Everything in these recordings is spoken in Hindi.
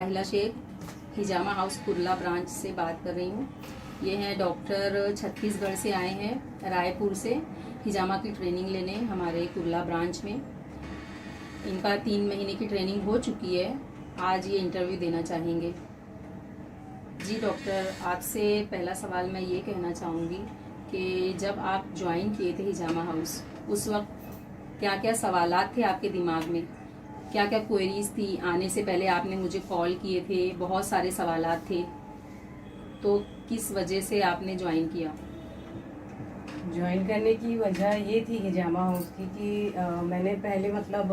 महिला शेख हिजामा हाउस कुर्ला ब्रांच से बात कर रही हूँ। ये हैं डॉक्टर छत्तीसगढ़ से आए हैं, रायपुर से हिजामा की ट्रेनिंग लेने हमारे कुर्ला ब्रांच में। इनका 3 महीने की ट्रेनिंग हो चुकी है। आज ये इंटरव्यू देना चाहेंगे। जी डॉक्टर, आपसे पहला सवाल मैं ये कहना चाहूँगी कि जब आप ज्वाइन किए थे हिजामा हाउस, उस वक्त क्या क्या सवालात थे आपके दिमाग में, क्या क्या क्वेरीज थी? आने से पहले आपने मुझे कॉल किए थे, बहुत सारे सवालात थे, तो किस वजह से आपने ज्वाइन किया? ज्वाइन करने की वजह ये थी हिजामा हाउस की कि मैंने पहले मतलब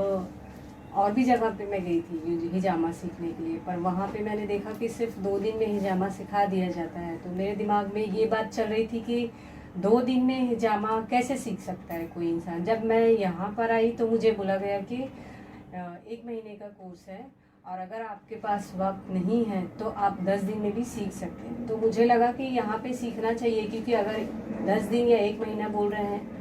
और भी जगह पे मैं गई थी हिजामा सीखने के लिए, पर वहाँ पे मैंने देखा कि सिर्फ 2 दिन में हिजामा सिखा दिया जाता है। तो मेरे दिमाग में ये बात चल रही थी कि 2 दिन में हिजामा कैसे सीख सकता है कोई इंसान। जब मैं यहाँ पर आई तो मुझे बोला गया कि 1 महीने का कोर्स है और अगर आपके पास वक्त नहीं है तो आप 10 दिन में भी सीख सकते हैं। तो मुझे लगा कि यहाँ पे सीखना चाहिए, क्योंकि अगर 10 दिन या 1 महीना बोल रहे हैं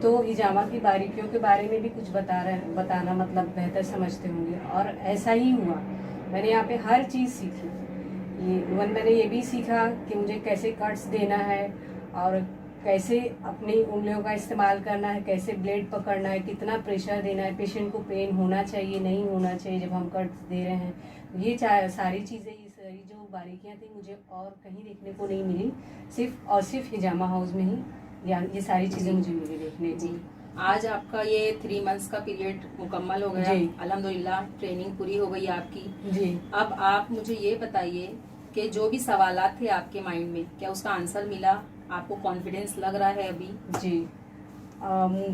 तो हिजामा की बारीकियों के बारे में भी कुछ बताना मतलब बेहतर समझते होंगे। और ऐसा ही हुआ, मैंने यहाँ पे हर चीज़ सीखी। मैंने ये भी सीखा कि मुझे कैसे कट्स देना है और कैसे अपनी उंगलियों का इस्तेमाल करना है, कैसे ब्लेड पकड़ना है, कितना प्रेशर देना है, पेशेंट को पेन होना चाहिए नहीं होना चाहिए जब हम कट्स दे रहे हैं। ये सारी चीज़ें, ये सारी जो बारीकियाँ थी मुझे और कहीं देखने को नहीं मिली, सिर्फ हिजामा हाउस में ही ये सारी चीज़ें मुझे मिली देखने को। जी, आज आपका ये 3 मंथ्स का पीरियड मुकम्मल हो गया। अल्हम्दुलिल्लाह ट्रेनिंग पूरी हो गई आपकी। जी, अब आप मुझे ये बताइए कि जो भी सवालात थे आपके माइंड में, क्या उसका आंसर मिला? आपको कॉन्फिडेंस लग रहा है अभी? जी,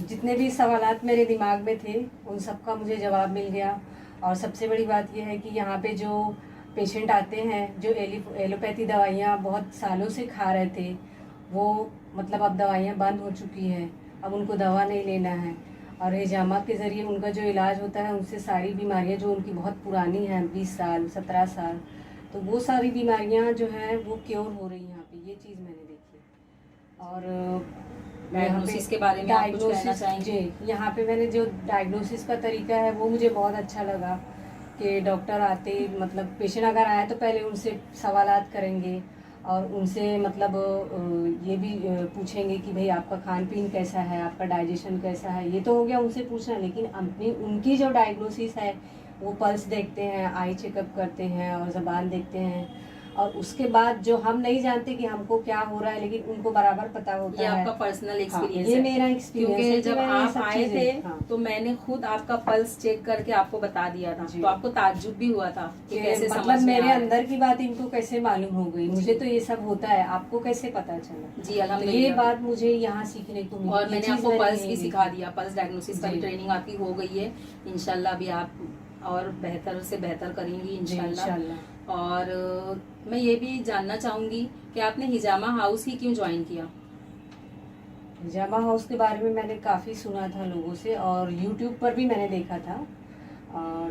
जितने भी सवालात मेरे दिमाग में थे उन सब का मुझे जवाब मिल गया। और सबसे बड़ी बात यह है कि यहाँ पे जो पेशेंट आते हैं जो एलोपैथी दवाइयाँ बहुत सालों से खा रहे थे, वो मतलब अब दवाइयाँ बंद हो चुकी है, अब उनको दवा नहीं लेना है। और हिजामा के ज़रिए उनका जो इलाज होता है, उनसे सारी बीमारियाँ जो उनकी बहुत पुरानी हैं, 20 साल 17 साल, तो वो सारी बीमारियाँ जो हैं वो क्योर हो रही हैं यहाँ पे। ये चीज़ मैंने देखी। और डायग्नोसिस के बारे में आप कुछ कहना चाहेंगे? जी, यहाँ पे मैंने जो डायग्नोसिस का तरीका है वो मुझे बहुत अच्छा लगा कि डॉक्टर आते मतलब पेशेंट अगर आए तो पहले उनसे सवालात करेंगे और उनसे मतलब ये भी पूछेंगे कि भाई आपका खान पीन कैसा है, आपका डाइजेशन कैसा है। ये तो हो गया उनसे पूछना, लेकिन अपनी उनकी जो डायग्नोसिस है वो पल्स देखते हैं, आई चेकअप करते हैं और ज़बान देखते हैं। और उसके बाद जो हम नहीं जानते कि हमको क्या हो रहा है, लेकिन उनको बराबर पता होता है। ये आपका पर्सनल एक्सपीरियंस है। ये मेरा एक्सपीरियंस है। क्योंकि जब आप आए थे तो मैंने खुद आपका पल्स चेक करके आपको बता दिया था, तो आपको ताज्जुब भी हुआ था कि कैसे मतलब मेरे अंदर की बात इनको कैसे मालूम हो गई। मुझे तो ये सब होता है, आपको कैसे पता चला? जी अल्हम्दुलिल्लाह, ये बात मुझे यहाँ सीखने को मिली। और मैंने आपको पल्स भी सिखा दिया, पल्स डायग्नोसिस का ट्रेनिंग आपकी हो गई है। इंशाल्लाह अभी आप और बेहतर से बेहतर करेंगी इंशाल्लाह। और मैं ये भी जानना चाहूंगी कि आपने हिजामा हाउस ही क्यों ज्वाइन किया? हिजामा हाउस के बारे में मैंने काफ़ी सुना था लोगों से और यूट्यूब पर भी मैंने देखा था।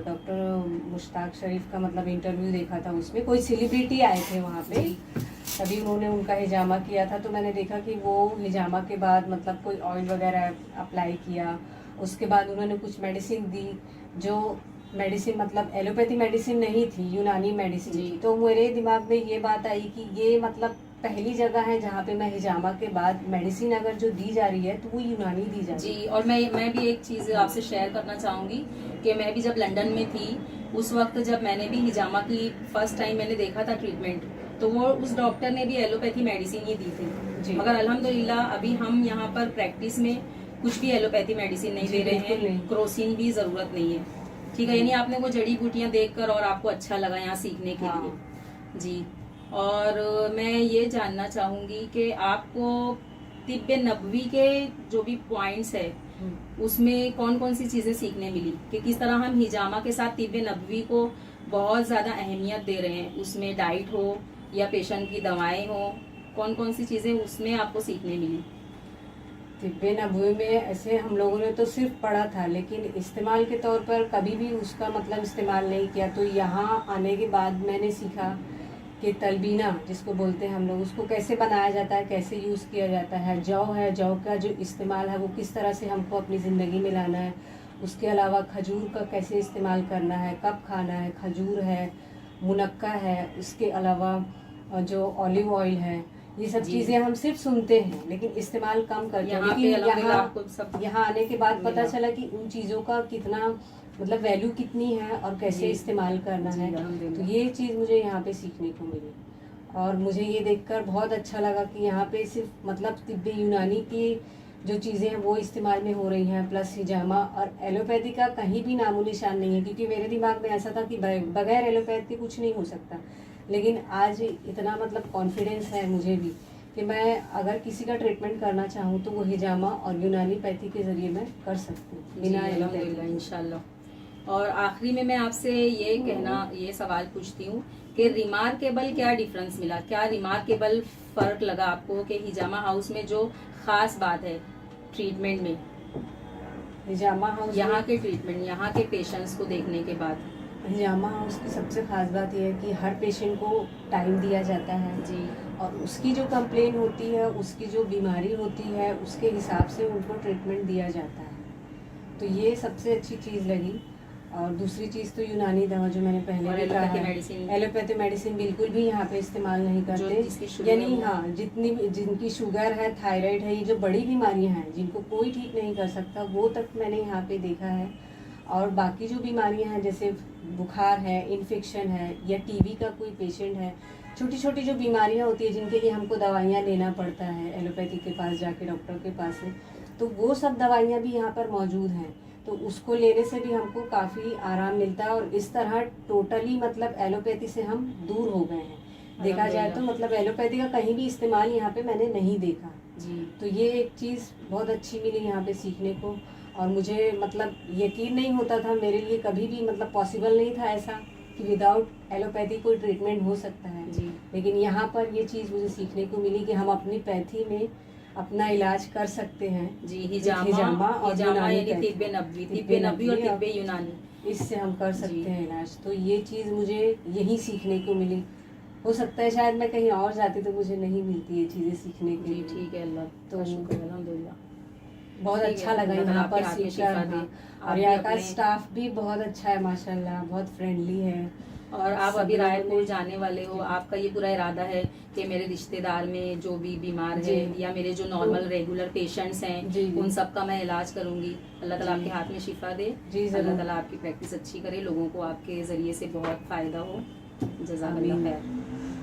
डॉक्टर मुश्ताक शरीफ का मतलब इंटरव्यू देखा था, उसमें कोई सेलिब्रिटी आए थे वहाँ पे, तभी उन्होंने उनका हिजामा किया था। तो मैंने देखा कि वो हिजामा के बाद मतलब कोई ऑयल वगैरह अप्लाई किया, उसके बाद उन्होंने कुछ मेडिसिन दी, जो मेडिसिन मतलब एलोपैथी मेडिसिन नहीं थी, यूनानी मेडिसिन थी। तो मेरे दिमाग में ये बात आई कि ये मतलब पहली जगह है जहाँ पे मैं हिजामा के बाद मेडिसिन अगर जो दी जा रही है तो वो यूनानी दी जा रही है। जी, और मैं भी एक चीज़ आपसे शेयर करना चाहूँगी कि मैं भी जब लंदन में थी उस वक्त जब मैंने भी हिजामा की फर्स्ट टाइम मैंने देखा था ट्रीटमेंट, तो वो उस डॉक्टर ने भी एलोपैथी मेडिसिन ही दी थी। मगर अल्हम्दुलिल्लाह अभी हम यहाँ पर प्रैक्टिस में कुछ भी एलोपैथी मेडिसिन नहीं दे रहे हैं, क्रोसिन भी ज़रूरत नहीं है। ठीक है, यानी आपने वो जड़ी बूटियां देखकर और आपको अच्छा लगा यहाँ सीखने के लिए। जी, और मैं ये जानना चाहूंगी कि आपको तिब्बे नबवी के जो भी पॉइंट्स है उसमें कौन कौन सी चीजें सीखने मिली, कि किस तरह हम हिजामा के साथ तिब्बे नबवी को बहुत ज्यादा अहमियत दे रहे हैं, उसमें डाइट हो या पेशेंट की दवाएं हो, कौन कौन सी चीजें उसमें आपको सीखने मिली? तिब्बे नबवी में ऐसे हम लोगों ने तो सिर्फ पढ़ा था, लेकिन इस्तेमाल के तौर पर कभी भी उसका मतलब इस्तेमाल नहीं किया। तो यहाँ आने के बाद मैंने सीखा कि तलबीना जिसको बोलते हैं हम लोग, उसको कैसे बनाया जाता है, कैसे यूज़ किया जाता है। जौ है, जौ का जो इस्तेमाल है वो किस तरह से हमको अपनी ज़िंदगी में लाना है। उसके अलावा खजूर का कैसे इस्तेमाल करना है, कब खाना है, खजूर है, मुनक्का है, उसके अलावा जो ऑलिव ऑयल है, ये सब जी। चीज़ें हम सिर्फ सुनते हैं लेकिन इस्तेमाल कम करते हैं। यहाँ पे लेकिन अल्हम्दुलिल्लाह आपको सब यहाँ आने के बाद पता मिला। चला कि उन चीज़ों का कितना मतलब वैल्यू कितनी है और कैसे जी। इस्तेमाल करना जी, है। अल्हम्दुलिल्लाह। तो ये चीज़ मुझे यहाँ पे सीखने को मिली और मुझे ये देखकर बहुत अच्छा लगा कि यहाँ पे सिर्फ मतलब तिब्बे यूनानी की जो चीज़ें हैं वो इस्तेमाल में हो रही हैं, प्लस हिजामा और एलोपैथी का कहीं भी नामो निशान नहीं है। क्योंकि मेरे दिमाग में ऐसा था कि बगैर एलोपैथी कुछ नहीं हो सकता, लेकिन आज इतना मतलब कॉन्फिडेंस है मुझे भी कि मैं अगर किसी का ट्रीटमेंट करना चाहूँ तो वो हिजामा और यूनानी पैथी के ज़रिए मैं कर सकती हूँ बिना अल्हम्दुलिल्लाह एलोपैथी। इंशाल्लाह। और आखिरी में मैं आपसे ये सवाल पूछती हूँ कि रिमार्केबल क्या डिफरेंस मिला, क्या रिमार्केबल फर्क लगा आपको कि हिजामा हाउस में जो खास बात है ट्रीटमेंट में, हिजामा हाउस यहाँ के ट्रीटमेंट, यहाँ के पेशेंट्स को देखने के बाद? हिजामा हाउस की सबसे खास बात यह है कि हर पेशेंट को टाइम दिया जाता है जी और उसकी जो कंप्लेन होती है, उसकी जो बीमारी होती है, उसके हिसाब से उनको ट्रीटमेंट दिया जाता है। तो ये सबसे अच्छी चीज़ लगी। और दूसरी चीज़ तो यूनानी दवा जो मैंने पहले और भी कहा एलोपैथी है, मेडिसिन एलोपैथी मेडिसिन बिल्कुल भी यहाँ पे इस्तेमाल नहीं जो करते। जिसकी शुगर यानी है हाँ, जिनकी शुगर है, थायराइड है, ये जो बड़ी बीमारियाँ हैं जिनको कोई ठीक नहीं कर सकता, वो तक मैंने यहाँ पे देखा है। और बाकी जो बीमारियाँ हैं जैसे बुखार है, इन्फेक्शन है या टीबी का कोई पेशेंट है, छोटी छोटी जो बीमारियाँ होती है जिनके लिए हमको दवाइयाँ लेना पड़ता है एलोपैथी के पास जाके, डॉक्टर के पास से, तो वो सब दवाइयाँ भी यहाँ पर मौजूद हैं। तो उसको लेने से भी हमको काफ़ी आराम मिलता है और इस तरह टोटली मतलब एलोपैथी से हम दूर हो गए हैं। देखा जाए तो मतलब एलोपैथी का कहीं भी इस्तेमाल यहाँ पे मैंने नहीं देखा। जी तो ये एक चीज़ बहुत अच्छी मिली यहाँ पे सीखने को। और मुझे मतलब यकीन नहीं होता था, मेरे लिए कभी भी मतलब पॉसिबल नहीं था ऐसा कि विदाउट एलोपैथी कोई ट्रीटमेंट हो सकता है। जी लेकिन यहाँ पर ये चीज़ मुझे सीखने को मिली कि हम अपनी पैथी में अपना इलाज कर सकते हैं। जी हिजामा और यूनानी यानी पैथी। तिब्बे नब्बी, तिब्बे नब्बी और तिब्बे यूनानी, इससे हम कर जी। सकते हैं इलाज। तो ये चीज़ मुझे यही सीखने को मिली। हो सकता है शायद मैं कहीं और जाती तो मुझे नहीं मिलती ये चीज़ें सीखने के जी लिए। ठीक है, अल्लाह तो का शुक्र है, अल्हम्दुलिल्लाह। बहुत ठीक अच्छा है, लगा अल्लाह यहाँ आपके पर हाथ में सीखकर। शिफा दे। हाँ। आप और भी यहाँ का अपने- स्टाफ भी बहुत अच्छा है माशाल्लाह, बहुत फ्रेंडली है। और आप सब अभी लोगों रायपुर ने- जाने वाले हो, जी। आपका ये पूरा इरादा है कि मेरे रिश्तेदार में जो भी बीमार है जी। या मेरे जो नॉर्मल रेगुलर पेशेंट्स हैं जी, जी। उन सब का मैं इलाज करूंगी। अल्लाह ताला जी। आपके हाथ में शिफा दे, जी, ज़रूर। अल्लाह ताला आपकी प्रैक्टिस अच्छी करे, लोगों को आपके ज़रिए से बहुत फ़ायदा हो। जज़ाकल्लाह आमीन। खैर।